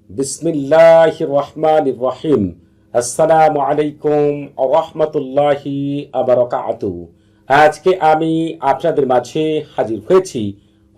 বিসমিল্লাহির রহমানির রহিম। আসসালামু আলাইকুম ওয়া রাহমাতুল্লাহি ওয়া বারাকাতুহু। আজকে আমি আপনাদের মাঝে হাজির হয়েছি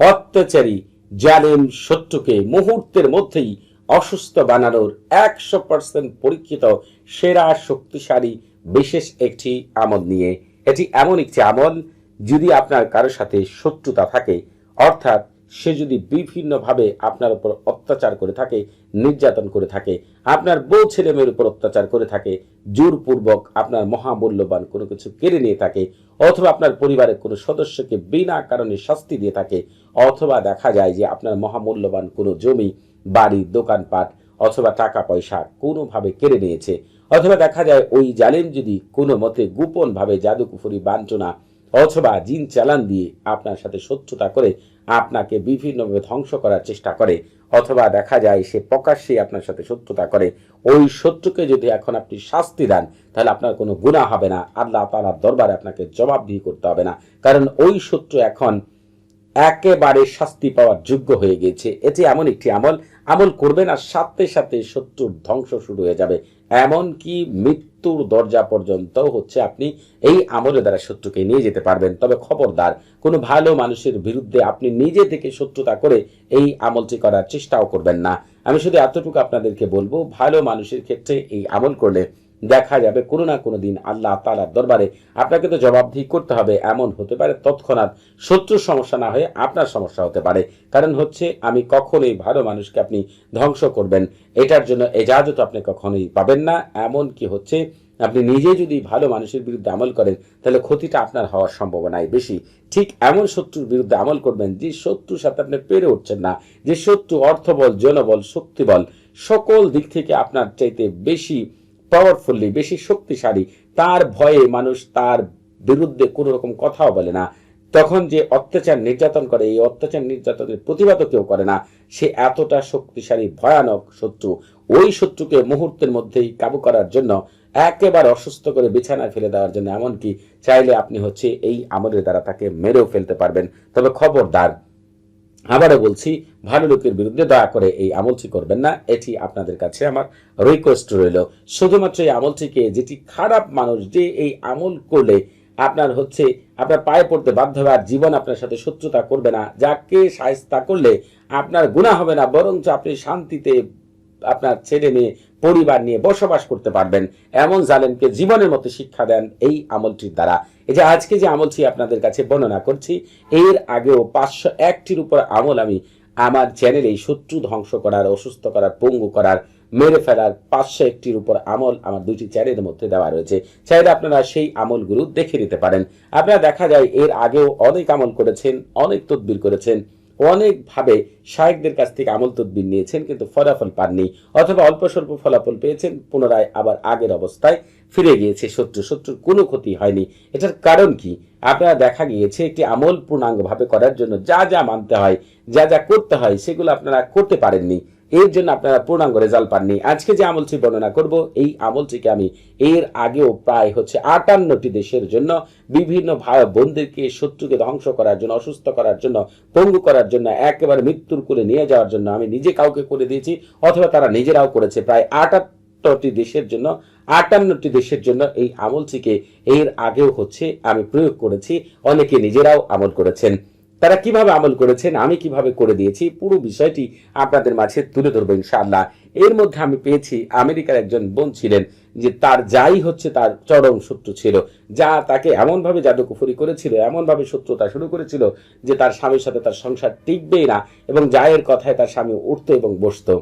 অত্যাচারী জালেম শত্রুকে মুহূর্তের মধ্যেই অসুস্থ বানানোর 100% পরীক্ষিত সেরা শক্তিশালী বিশেষ একটি আমল নিয়ে। এটি এমন একটি আমল, যদি আপনার কারোর সাথে শত্রুতা থাকে, অর্থাৎ সে যদি বিভিন্নভাবে আপনার উপর অত্যাচার করে থাকে, নির্যাতন করে থাকে, আপনার বউ ছেলে মেয়ের উপর অত্যাচার করে থাকে, জোরপূর্বক আপনার মহামূল্যবান কোনো কিছু কেড়ে নিয়ে থাকে, অথবা আপনার পরিবারের কোনো সদস্যকে বিনা কারণে শাস্তি দিয়ে থাকে, অথবা দেখা যায় যে আপনার মহামূল্যবান কোনো জমি, বাড়ি, দোকানপাট অথবা টাকা পয়সা কোনোভাবে কেড়ে নিয়েছে, অথবা দেখা যায় ওই জালিম যদি কোনো মতে গোপনভাবে জাদুকুফরি বাঞ্ছনা অথবা জিন চালান দিয়ে আপনার সাথে শত্রুতা করে আপনাকে বিভিন্নভাবে ধ্বংস করার চেষ্টা করে, অথবা দেখা যায় সে প্রকাশ্যে আপনার সাথে শত্রুতা করে, ওই শত্রুকে যদি এখন আপনি শাস্তি দেন, তাহলে আপনার কোনো গুনাহ হবে না, আল্লাহ তাআলার দরবারে আপনাকে জবাবদিহি করতে হবে না, কারণ ওই শত্রু এখন একেবারে শাস্তি পাওয়ার যোগ্য হয়ে গেছে। এটি এমন একটি আমল করবেন আর সাথে সাথে শত্রুর ধ্বংস শুরু হয়ে যাবে, এমনকি মৃত্যুর দরজা পর্যন্ত আপনি এই আমলের দ্বারা শত্রুকে নিয়ে যেতে পারবেন। তবে খবরদার, কোনো ভালো মানুষের বিরুদ্ধে আপনি নিজে থেকে শত্রুতা করে এই আমলটি করার চেষ্টাও করবেন না। আমি শুধু এতটুকু আপনাদেরকে বলবো, ভালো মানুষের ক্ষেত্রে এই আমল করলে দেখা যাবে কোনো না কোনো দিন আল্লাহ তাআলার দরবারে আপনাকে তো জবাবদিহি করতে হবে। এমন হতে পারে তৎক্ষণাৎ শত্রুর সমস্যা না হয়ে আপনার সমস্যা হতে পারে। কারণ আমি কখনোই ভালো মানুষকে আপনি ধ্বংস করবেন, এটার জন্য এজাজত আপনি কখনোই পাবেন না। এমন কি আপনি নিজে যদি ভালো মানুষের বিরুদ্ধে আমল করেন, তাহলে ক্ষতিটা আপনার হওয়ার সম্ভাবনাই বেশি। ঠিক এমন শত্রুর বিরুদ্ধে আমল করবেন যে শত্রুর সাথে আপনি পেরে উঠছেন না, যে শত্রু অর্থবল, জনবল, শক্তিবল সকল দিক থেকে আপনার চাইতে বেশি পাওয়ারফুলি, বেশি শক্তিশালী, তার ভয়ে মানুষ তার বিরুদ্ধে কোনো রকম কথাও বলে না। তখন যে অত্যাচার নির্যাতন করে, এই অত্যাচার নির্যাতনের প্রতিবাদও কেউ করে না। সে এতটা শক্তিশালী ভয়ানক শত্রু, ওই শত্রুকে মুহূর্তের মধ্যেই কাবু করার জন্য, একেবারে অসুস্থ করে বিছানায় ফেলে দেওয়ার জন্য, এমনকি চাইলে আপনি এই আমলের দ্বারা তাকে মেরেও ফেলতে পারবেন। তবে খবরদার, আবারও বলছি, ভালো লোকের বিরুদ্ধে দয়া করে এই আমলটি করবেন না। এটি আপনাদের কাছে আমার রিকোয়েস্ট রইল। শুধুমাত্র এই আমলটিকে, যেটি খারাপ মানুষ যে এই আমল করলে আপনার আপনার পায়ে পড়তে বাধ্য হবে, আর জীবন আপনার সাথে শত্রুতা করবে না, যাকে শায়েস্তা করলে আপনার গুনাহ হবে না, বরঞ্চ আপনি শান্তিতে আপনার ছেলে মেয়ে পরিবার নিয়ে বসবাস করতে পারবেন, এমন জালেমকে জীবনের মতো শিক্ষা দেন এই আমলটির দ্বারা। এই যে আজকে যে আমলটি আপনাদের কাছে বর্ণনা করছি, এর আগেও 501টির উপর আমল আমি আমার চ্যানেলে শত্রু ধ্বংস করার, অসুস্থ করার, পঙ্গু করার, মেরে ফেলার 501টির উপর আমল আমার দুইটি চ্যানেলের মধ্যে দেওয়া রয়েছে। চাইলে আপনারা সেই আমলগুলো দেখে নিতে পারেন। আপনারা দেখা যায় এর আগেও অনেক আমল করেছেন, অনেক তদবির করেছেন, অনেকভাবে শায়েখদের কাছ থেকে আমল তদবির নিয়েছেন, কিন্তু ফলাফল পাননি, অথবা অল্প স্বল্প ফলাফল পেয়েছেন, পুনরায় আবার আগের অবস্থায় ফিরে গিয়েছে। শত্রুর কোনো ক্ষতি হয়নি। এটার কারণ কি? আপনারা দেখা গিয়েছে একটি আমল পূর্ণাঙ্গভাবে করার জন্য যা যা মানতে হয়, যা যা করতে হয়, সেগুলো আপনারা করতে পারেননি, এর জন্য আপনারা পূর্ণাঙ্গ রেজাল্ট পাননি। আজকে যে আমলটি বর্ণনা করব, এই আমলটিকে আমি এর আগেও প্রায় 58টি দেশের জন্য, বিভিন্ন ভাই বোনদেরকে শত্রুকে ধ্বংস করার জন্য, অসুস্থ করার জন্য, পঙ্গু করার জন্য, একেবারে মৃত্যুর কোলে নিয়ে যাওয়ার জন্য আমি নিজে কাউকে করে দিয়েছি, অথবা তারা নিজেরাও করেছে। প্রায় 58টি দেশের জন্য, 58টি দেশের জন্য এই আমলটিকে এর আগেও আমি প্রয়োগ করেছি। অনেকে নিজেরাও আমল করেছেন। তারা কিভাবে আমল করেছেন, আমি কিভাবে করে দিয়েছি, পুরো বিষয়টি আপনাদের মাঝে তুলে ধরবো ইনশাআল্লাহ। এর মধ্যে আমি পেয়েছি আমেরিকার একজন বোন ছিলেন, যে তার যাই তার চরম শত্রু ছিল, যা তাকে এমনভাবে জাদুকুফরি করেছিল, এমনভাবে শত্রুতা শুরু করেছিল যে তার স্বামীর সাথে তার সংসার টিকবেই না, এবং যায়ের কথায় তার স্বামী উঠতো এবং বসতো।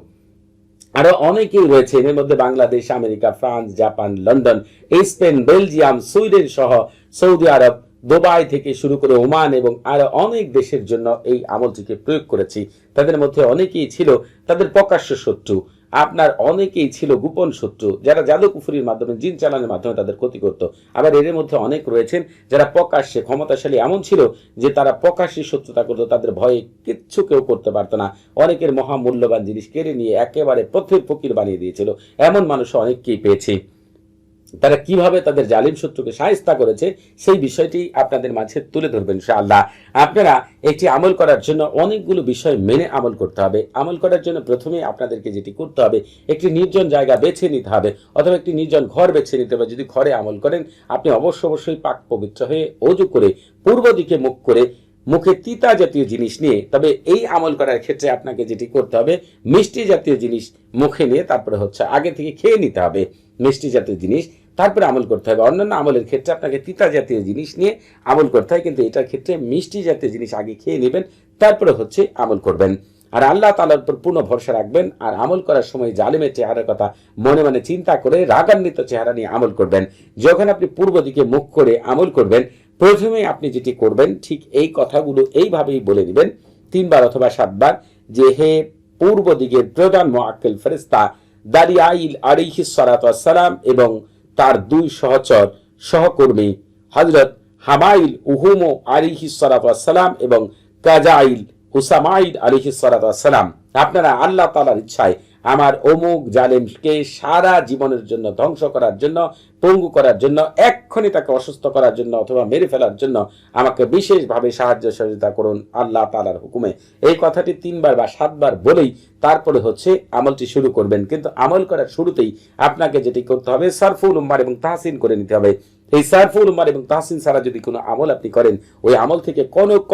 আরো অনেকেই রয়েছে, এর মধ্যে Bangladesh, America, France, Japan, London, Spain, Belgium, Sweden সহ সৌদি আরব, দুবাই থেকে শুরু করে ওমান এবং আরো অনেক দেশের জন্য এই আমলটিকে প্রয়োগ করেছি। তাদের মধ্যে অনেকেই ছিল তাদের প্রকাশ্য শত্রু, আপনার অনেকেই ছিল গোপন শত্রু, যারা জাদুকুফরির মাধ্যমে, জিন চালানোর মাধ্যমে তাদের ক্ষতি করত। আবার এর মধ্যে অনেক রয়েছেন যারা প্রকাশ্যে ক্ষমতাশালী এমন ছিল যে তারা প্রকাশ্যে শত্রুতা করতো, তাদের ভয়ে কিচ্ছু কেউ করতে পারতো না, অনেকের মহামূল্যবান জিনিস কেড়ে নিয়ে একেবারে পথের ফকির বানিয়ে দিয়েছিল। এমন মানুষ অনেককেই পেয়েছি। তারা কিভাবে তাদের জালিম শত্রুকে শায়েস্তা করেছে সেই বিষয়টি আপনাদের মাঝে তুলে ধরবেন ইনশাআল্লাহ। আপনারা একটি আমল করার জন্য অনেকগুলো বিষয় মেনে আমল করতে হবে। আমল করার জন্য প্রথমে আপনাদেরকে যেটি করতে হবে, একটি নির্জন জায়গা বেছে নিতে হবে অথবা একটি নির্জন ঘর বেছে নিতে হবে। যদি ঘরে আমল করেন আপনি অবশ্যই পাক পবিত্র হয়ে ওযু করে পূর্ব দিকে মুখ করে মুখে তিতা জাতীয় জিনিস নিয়ে, তবে এই আমল করার ক্ষেত্রে আপনাকে যেটি করতে হবে মিষ্টি জাতীয় জিনিস মুখে নিয়ে তারপরে আগে থেকে খেয়ে নিতে হবে মিষ্টি জাতীয় জিনিস, তারপরে আমল করতে হবে। অন্যান্য আমলের ক্ষেত্রে আপনাকে তিতা জাতীয় জিনিস নিয়ে আমল করতে হয়, কিন্তু এটার ক্ষেত্রে মিষ্টি জাতীয় জিনিস আগে খেয়ে নেবেন, তারপরে আমল করবেন। আর আল্লাহ তাআলার উপর পূর্ণ ভরসা রাখবেন। আর আমল করার সময় জালিমের চেহারার কথা মনে মনে চিন্তা করে রাগান্বিত চেহারা নিয়ে আমল করবেন। যখন আপনি পূর্ব দিকে মুখ করে আমল করবেন, প্রথমে আপনি যেটি করবেন ঠিক এই কথাগুলো এইভাবেই বলে দিবেন 3 বার অথবা 7 বার, যে হে পূর্ব দিকের প্রধান মুআক্কিল ফেরেশতা দারিয়াইল আলাইহিস সালাতু ওয়াস সালাম এবং তার 2 সহচর সহকর্মী হযরত হামাইল উহুমো আলাইহিস সালাতু ওয়াস সালাম এবং কাজাইল উসামাইল আলাইহিস সালাতু ওয়াস সালাম, আপনারা আল্লাহ তাআলার ইচ্ছায় আমার অমুক জালেমকে সারা জীবনের জন্য ধ্বংস করার জন্য, পঙ্গু করার জন্য, এক্ষুনি তাকে অসুস্থ করার জন্য অথবা মেরে ফেলার জন্য আমাকে বিশেষভাবে সাহায্য সহযোগিতা করুন আল্লাহ তাআলার হুকুমে। এই কথাটি 3 বার বা 7 বার বলেই তারপরে আমলটি শুরু করবেন। কিন্তু আমল করার শুরুতেই আপনাকে যেটি করতে হবে সারফুল উম্মার এবং তাহসিন করে নিতে হবে। এই সারফুল উম্মার এবং তাহসিন ছাড়া যদি কোনো আমল আপনি করেন, ওই আমল থেকে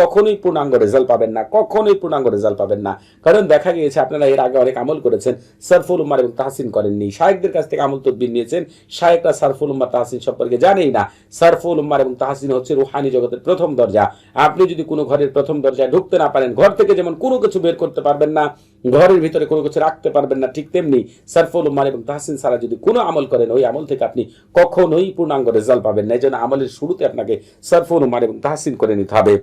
কখনোই পূর্ণাঙ্গ রেজাল্ট পাবেন না, কখনোই পূর্ণাঙ্গ রেজাল্ট পাবেন না। কারণ দেখা গিয়েছে আপনারা এর আগে অনেক আমল করেছেন, সারফুল উম্মার এবং তাহসিন করেননি। শায়েখদের কাছ থেকে আমল তদবির নিয়েছেন, শায়েখরা সারফুল উম্মার তাহসিন সম্পর্কে জানেই না। সারফুল উম্মার এবং তাহসিন হচ্ছে রুহানি জগতের প্রথম দরজা। আপনি যদি কোনো ঘরের প্রথম দরজায় ঢুকতে না পারেন, ঘর থেকে যেমন কোনো কিছু বের করতে পারবেন না, ঘরের ভিতরে কোনো কিছু রাখতে পারবেন না, ঠিক তেমনি সারফুল উম্মার এবং তাহসিন ছাড়া যদি কোনো আমল করেন, ওই আমল থেকে আপনি কখনোই পূর্ণাঙ্গ রেজাল্ট পাবেন না। এই জন্য আমলের শুরুতে আপনাকে সারফুল উম্মার এবং তাহসিন করে নিতে হবে।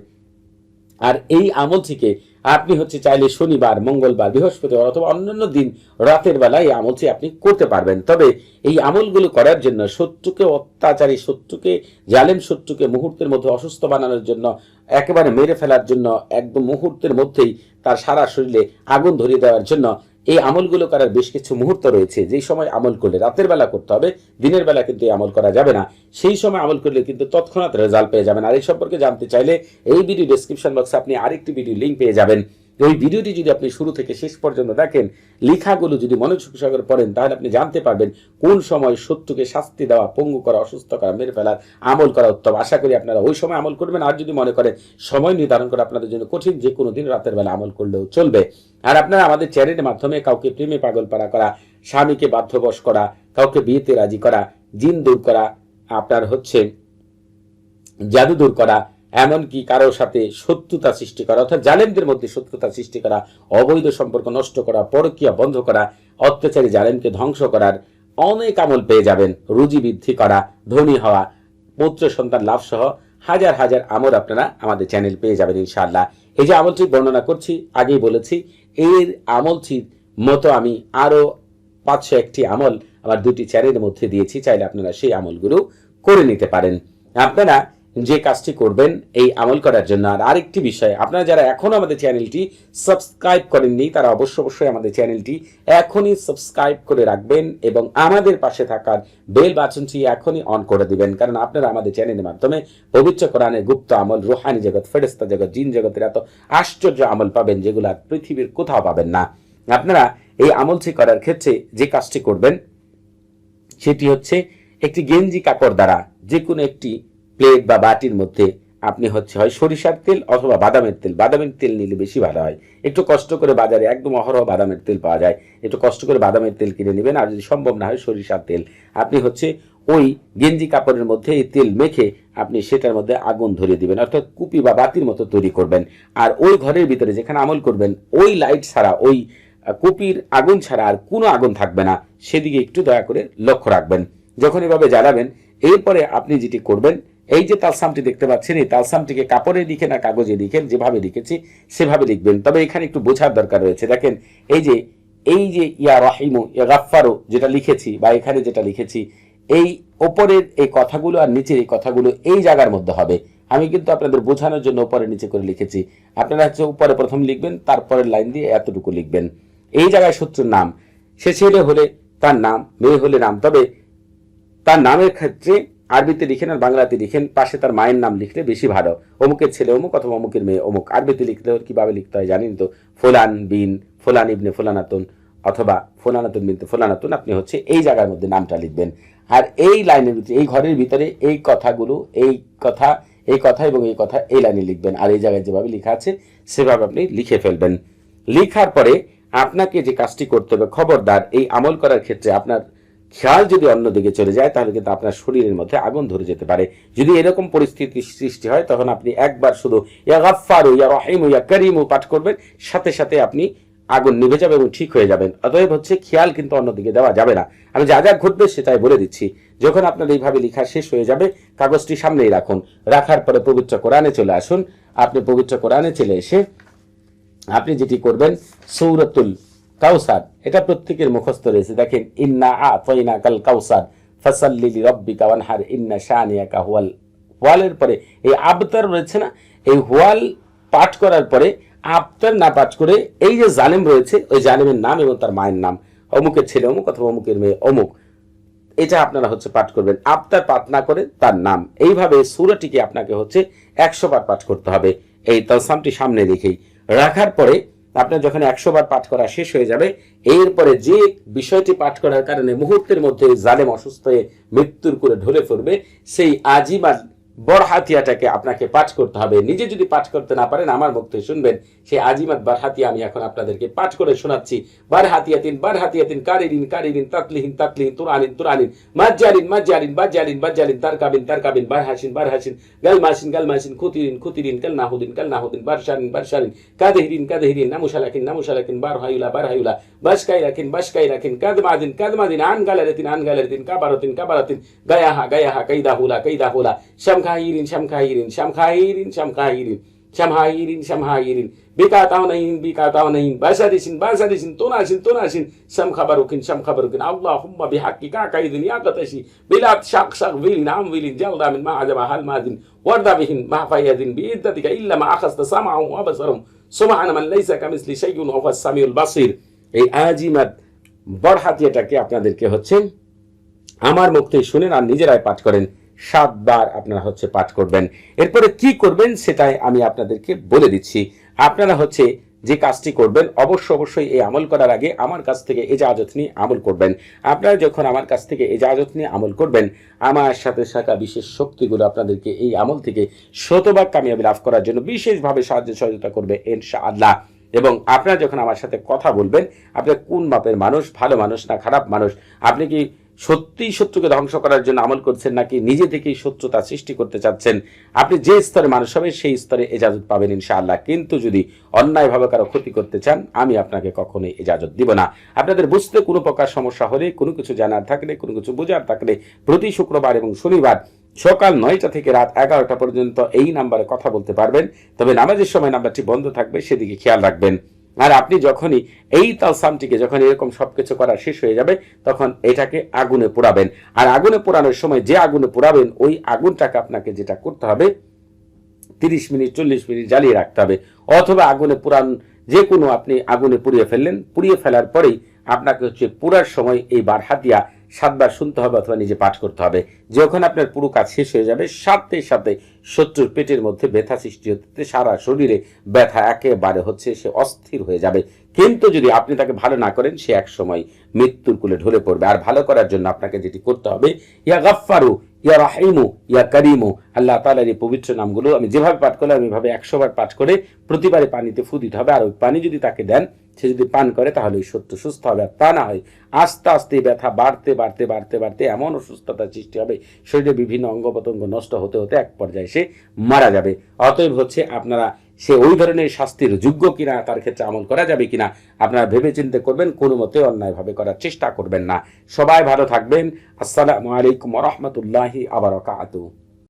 আর এই আমল থেকে আপনি চাইলে শনিবার, মঙ্গলবার, বৃহস্পতিবার অথবা অন্যান্য দিন রাতের বেলা এই আমলটি আপনি করতে পারবেন। তবে এই আমলগুলো করার জন্য শত্রুকে, অত্যাচারী শত্রুকে, জালেম শত্রুকে মুহূর্তের মধ্যে অসুস্থ বানানোর জন্য, একেবারে মেরে ফেলার জন্য, একদম মুহূর্তের মধ্যেই তার সারা শরীরে আগুন ধরিয়ে দেওয়ার জন্য এই আমলগুলো করার বেশ কিছু মুহূর্ত রয়েছে। যেই সময় আমল করলে রাতের বেলা করতে হবে, দিনের বেলা কিন্তু এই আমল করা যাবে না। সেই সময় আমল করলে কিন্তু তৎক্ষণাৎ রেজাল্ট পেয়ে যাবেন। আর এই সম্পর্কে জানতে চাইলে এই ভিডিও ডেসক্রিপশন বক্সে আপনি আরেকটি ভিডিও লিঙ্ক পেয়ে যাবেন। ওই ভিডিওটি যদি আপনি শুরু থেকে শেষ পর্যন্ত দেখেন, লেখাগুলো যদি মনোযোগ সহকারে পড়েন, তাহলে আপনি জানতে পারবেন কোন সময় শত্রুকে শাস্তি দেওয়া, পঙ্গু করা, অসুস্থ করা, মেরে ফেলার আমল করা উত্তম। আশা করি আপনারা ওই সময় আমল করবেন। আর যদি মনে করেন সময় নির্ধারণ করা আপনাদের জন্য কঠিন, যে কোনো দিন রাতের বেলা আমল করলেও চলবে। আর আপনারা আমাদের চ্যানেলের মাধ্যমে কাউকে প্রেমে পাগলপাড়া করা, স্বামীকে বাধ্যবশ করা, কাউকে বিয়েতে রাজি করা, জিন দূর করা, আপনার জাদু দূর করা, এমনকি কারোর সাথে শত্রুতা সৃষ্টি করা, অর্থাৎ জালেমদের মধ্যে শত্রুতা সৃষ্টি করা, অবৈধ সম্পর্ক নষ্ট করা, পরকীয়া বন্ধ করা, অত্যাচারী জালেমকে ধ্বংস করার অনেক আমল পেয়ে যাবেন। রুজি বৃদ্ধি করা, ধনী হওয়া, পুত্র সন্তান লাভ সহ হাজার হাজার আমল আপনারা আমাদের চ্যানেল পেয়ে যাবেন ইনশাআল্লাহ। এই যে আমলটি বর্ণনা করছি, আগেই বলেছি, এর আমলটির মতো আমি আরো 501টি আমল আমার 2টি চ্যানেলের মধ্যে দিয়েছি। চাইলে আপনারা সেই আমলগুলো করে নিতে পারেন। আপনারা যে কাজটি করবেন এই আমল করার জন্য, আর আরেকটি বিষয়, আপনারা যারা এখনো আমাদের চ্যানেলটি সাবস্ক্রাইব করেননি, তারা অবশ্যই আমাদের চ্যানেলটি এখনই সাবস্ক্রাইব করে রাখবেন এবং আমাদের পাশে থাকার বেল বাটনটি এখনই অন করে দিবেন। কারণ আপনারা আমাদের চ্যানেলের মাধ্যমে পবিত্র কোরআনের গুপ্ত আমল, রুহানি জগৎ, ফেরেশতা জগৎ, জিন জগতের এত আশ্চর্য আমল পাবেন যেগুলো পৃথিবীর কোথাও পাবেন না। আপনারা এই আমলটি করার ক্ষেত্রে যে কাজটি করবেন সেটি একটি গেঞ্জি কাপড় দ্বারা যে কোনো একটি প্লেট বা বাটির মধ্যে আপনি হয় সরিষার তেল অথবা বাদামের তেল নিলে বেশি ভালো হয়। একটু কষ্ট করে, বাজারে একদম অহরহ বাদামের তেল পাওয়া যায়, একটু কষ্ট করে বাদামের তেল কিনে নেবেন। আর যদি সম্ভব না হয় সরিষার তেল, আপনি ওই গেঞ্জি কাপড়ের মধ্যে এই তেল মেখে আপনি সেটার মধ্যে আগুন ধরিয়ে দিবেন, অর্থাৎ কুপি বা বাতির মতো তৈরি করবেন। আর ওই ঘরের ভিতরে যেখানে আমল করবেন, ওই লাইট ছাড়া, ওই কুপির আগুন ছাড়া আর কোনো আগুন থাকবে না, সেদিকে একটু দয়া করে লক্ষ্য রাখবেন। যখন এভাবে জ্বালাবেন, এরপরে আপনি যেটি করবেন, এই যে তালসামটি দেখতে পাচ্ছেন, এই তালসামটিকে কাপড়ে লিখেন আর কাগজে লিখেন, যেভাবে লিখেছি সেভাবে লিখবেন। তবে এখানে একটু বোঝার দরকার রয়েছে। দেখেন, এই যে ইয়া রাহিমু, ইয়া গাফফারু যেটা লিখেছি বা এখানে যেটা লিখেছি, এই ওপরের এই কথাগুলো আর নিচের এই কথাগুলো এই জায়গার মধ্যে হবে। আমি কিন্তু আপনাদের বোঝানোর জন্য উপরে নিচে করে লিখেছি। আপনারা উপরে প্রথম লিখবেন, তারপরের লাইন দিয়ে এতটুকু লিখবেন। এই জায়গায় শত্রুর নাম, সে ছেলে হলে তার নাম, মেয়ে হলে নাম। তবে তার নামের ক্ষেত্রে আরবিতে লিখেন আর বাংলাতে লিখেন, পাশে তার মায়ের নাম লিখলে বেশি ভালো। অমুকের ছেলে অমুক অথবা অমুকের মেয়ে অমুক। আরবিতে লিখতে কিভাবে লিখতে হয় জানেন তো, ফুলান বিন ফুলান ইবনে ফুলানাতুন অথবা ফুলানাতুন বিনতে ফুলানাতুন, আপনি হচ্ছে এই জায়গার মধ্যে নামটা লিখবেন। আর এই লাইনের ভিতরে, এই ঘরের ভিতরে এই কথাগুলো, এই কথা এবং এই কথা এই লাইনে লিখবেন। আর এই জায়গায় যেভাবে লেখা আছে সেভাবে আপনি লিখে ফেলবেন। লিখার পরে আপনাকে যে কাজটি করতে হবে, খবরদার এই আমল করার ক্ষেত্রে আপনার খেয়াল যদি অন্যদিকে চলে যায় তাহলে কিন্তু আপনার শরীরের মধ্যে আগুন ধরে যেতে পারে। যদি এরকম পরিস্থিতি সৃষ্টি হয় তখন আপনি একবার শুধু ইয়া গাফফারু ইয়া রহিমু ইয়া করিমু পাঠ করবেন, সাথে সাথে আপনি আগুন নিভে যাবে এবং ঠিক হয়ে যাবেন। অতএব হচ্ছে খেয়াল কিন্তু অন্যদিকে দেওয়া যাবে না। আমি যা যা ঘটবে সেটাই বলে দিচ্ছি। যখন আপনার এইভাবে লেখা শেষ হয়ে যাবে, কাগজটি সামনেই রাখুন। রাখার পরে পবিত্র কোরআনে চলে আসুন। আপনি পবিত্র কোরআনে চলে এসে আপনি যেটি করবেন, সূরাতুল কাউসার, এটা প্রত্যেকের মুখস্থ রয়েছে। দেখেন, ইন্না আতাইনাকাল কাউসার ফাসাল্লি লিরাব্বিকা ওয়ানহার ইন্না শানিয়াকা হুয়াল। ওয়ালের পরে এই আবতার রয়েছে না, এই ওয়াল পাঠ করার পরে আবতার না পাঠ করে এই যে জালেম রয়েছে, ওই জালেমের নাম এবং তার মায়ের নাম, অমুকের ছেলে অমুক অথবা অমুকের মেয়ে অমুক, এটা আপনারা হচ্ছে পাঠ করবেন। আবতার পাঠ না করে তার নাম। এইভাবে সূরাটিকে আপনাকে হচ্ছে 100 বার পাঠ করতে হবে, এই তালসামটি সামনে রেখেই। রাখার পরে আপনার যখন 100 বার পাঠ করা শেষ হয়ে যাবে, এরপরে যে বিষয়টি পাঠ করার কারণে মুহূর্তের মধ্যে জালেম অসুস্থ হয়ে মৃত্যুর করে ঢলে পড়বে, সেই আজিমার বরহাতিয়াটাকে আপনাকে পাঠ করতে হবে। নিজে যদি পাঠ করতে না পারেন আমার মুখ থেকে শুনবেন, সেই আজিমাত বারহাতিয়া আমি এখন আপনাদেরকে পাঠ করে শোনাচ্ছি। বারহাতিয়াতিন কারিরিন কারিরিন তাতলিহিন তাতলিহিন তুরানিন তুরানিন মাজ্জারিন মাজ্জারিন বাজ্জারিন বাজ্জারিন তারকাবিন তারকাবিন বারহাসিন বারহাসিন গালমাসিন গালমাসিন খুতিরিন খুতিরিন কালনাহুদিন কালনাহুদিন বারশারিন বারশারিন কাদহিরিন কাদহিরিন নামুশালাকিন নামুশালাকিন বারহায়ুলা বারহায়ুলা বাশকাইরাকিন বাশকাইরাকিন কাদমাদিন কাদমাদিন আনগালারিতিন কাবারাতিন কাবারাতিন গায়াহা গায়াহা কাইদাহুলা কাইদাহুলা শামখাইরিন শামখাইরিন শামখাইরিন শামখাইরিন শামহাইরিন শামহাইরিন বিকাতাউনাইন বিকাতাউনাইন বাসারিসিন বাসারিসিন তুনাসিন তুনাসিন শামখাবারুকিন শামখাবারুকিন আল্লাহুম্মা বিহাক্কিকা কাইদিন ইয়াকাতাশি বিলাত শাক শাক বিলিন আমবিলিন জালদামিন মা আজাবা হাল মাদিন ওয়ারদা বিহিন মা ফায়াদিন বিইদ্দাতিকা ইল্লা মা আখাসতা সামাহুম ওয়া বাসারহুম সুবহানা মান লাইসা কামিসলি শাইউন ওয়া হুয়াস সামিউল বাসীর। এই আজিমাত বরহাতিয়াটাকে আপনাদেরকে হচ্ছে আমার মুখ থেকে শুনেন আর নিজেরাই পাঠ করেন। 7 বার আপনারা হচ্ছে পাঠ করবেন। এরপরে কি করবেন সেটাই আমি আপনাদেরকে বলে দিচ্ছি। আপনারা হচ্ছে যে কাজটি করবেন, অবশ্যই এই আমল করার আগে আমার কাছ থেকে ইজাজত নিয়ে আমল করবেন। আপনারা যখন আমার কাছ থেকে ইজাজত নিয়ে আমল করবেন, আমার সাথে থাকা বিশেষ শক্তিগুলো আপনাদেরকে এই আমল থেকে শতভাগ কামিয়াবি লাভ করার জন্য বিশেষভাবে সাহায্য সহযোগিতা করবে ইনশাআল্লাহ। এবং আপনারা যখন আমার সাথে কথা বলবেন, আপনি কোন মাপের মানুষ, ভালো মানুষ না খারাপ মানুষ, আপনি কি সত্যিই শত্রুকে ধ্বংস করার জন্য আমল করছেন নাকি নিজে থেকেই শত্রুতা সৃষ্টি করতে চাচ্ছেন, আপনি যে স্তরে মানুষ হবে সেই স্তরে ইজাজত পাবেন ইনশাআল্লাহ। কিন্তু যদি অন্যায়ভাবে কারো ক্ষতি করতে চান, আমি আপনাকে কখনোই ইজাজত দিব না। আপনাদের বুঝতে কোনো প্রকার সমস্যা হলে, কোনো কিছু জানার থাকলে, কোনো কিছু বোঝার থাকলে, প্রতি শুক্রবার এবং শনিবার সকাল 9টা থেকে রাত 11টা পর্যন্ত এই নাম্বারে কথা বলতে পারবেন। তবে নামাজের সময় নাম্বারটি বন্ধ থাকবে, সেদিকে খেয়াল রাখবেন। আর আপনি যখনই এই তালসামটিকে যখন এরকম সবকিছু করা শেষ হয়ে যাবে, তখন এটাকে আগুনে পোড়াবেন। আর আগুনে পোড়ানোর সময় যে আগুনে পোড়াবেন, ওই আগুনটাকে আপনাকে যেটা করতে হবে, 30 মিনিট 40 মিনিট জ্বালিয়ে রাখতে হবে। অথবা আগুনে পোড়ান, যে কোনো আপনি আগুনে পুড়িয়ে ফেললেন, পুড়িয়ে ফেলার পরেই আপনাকে হচ্ছে পুরার সময় এই বারহাতিয়া 7 বার শুনতে হবে অথবা নিজে পাঠ করতে হবে। যখন আপনার পুরো কাজ শেষ হয়ে যাবে, সাথে সাথে শত্রুর পেটের মধ্যে ব্যথা সৃষ্টি হতে, সারা শরীরে ব্যথা একেবারে হচ্ছে, সে অস্থির হয়ে যাবে। কিন্তু যদি আপনি তাকে ভালো না করেন, সে এক সময় মৃত্যুর কোলে ঢলে পড়বে। আর ভালো করার জন্য আপনাকে যেটি করতে হবে, ইয়া গাফফারু ইয়া রাহিমু ইয়া করিমু, আল্লাহ তাআলার এই পবিত্র নামগুলো আমি যেভাবে পাঠ করলাম এভাবে 100 বার পাঠ করে প্রতিবারে পানিতে ফু দিতে হবে। আর ওই পানি যদি তাকে দেন, সে যদি পান করে, তাহলে ওই শত্রু সুস্থ হবে। আর তা না হয় আস্তে আস্তে ব্যথা বাড়তে বাড়তে বাড়তে বাড়তে এমন অসুস্থতার সৃষ্টি হবে, শরীরে বিভিন্ন অঙ্গ প্রত্যঙ্গ নষ্ট হতে হতে এক পর্যায়ে সে মারা যাবে। অতএব হচ্ছে আপনারা সে ওই ধরনের শাস্তির যোগ্য কিনা, তার ক্ষেত্রে আমল করা যাবে কিনা, আপনারা ভেবে চিন্তে করবেন। কোনো মতে অন্যায়ভাবে করার চেষ্টা করবেন না। সবাই ভালো থাকবেন। আসসালামু আলাইকুম ওয়া রাহমাতুল্লাহি ওয়া বারাকাতুহু।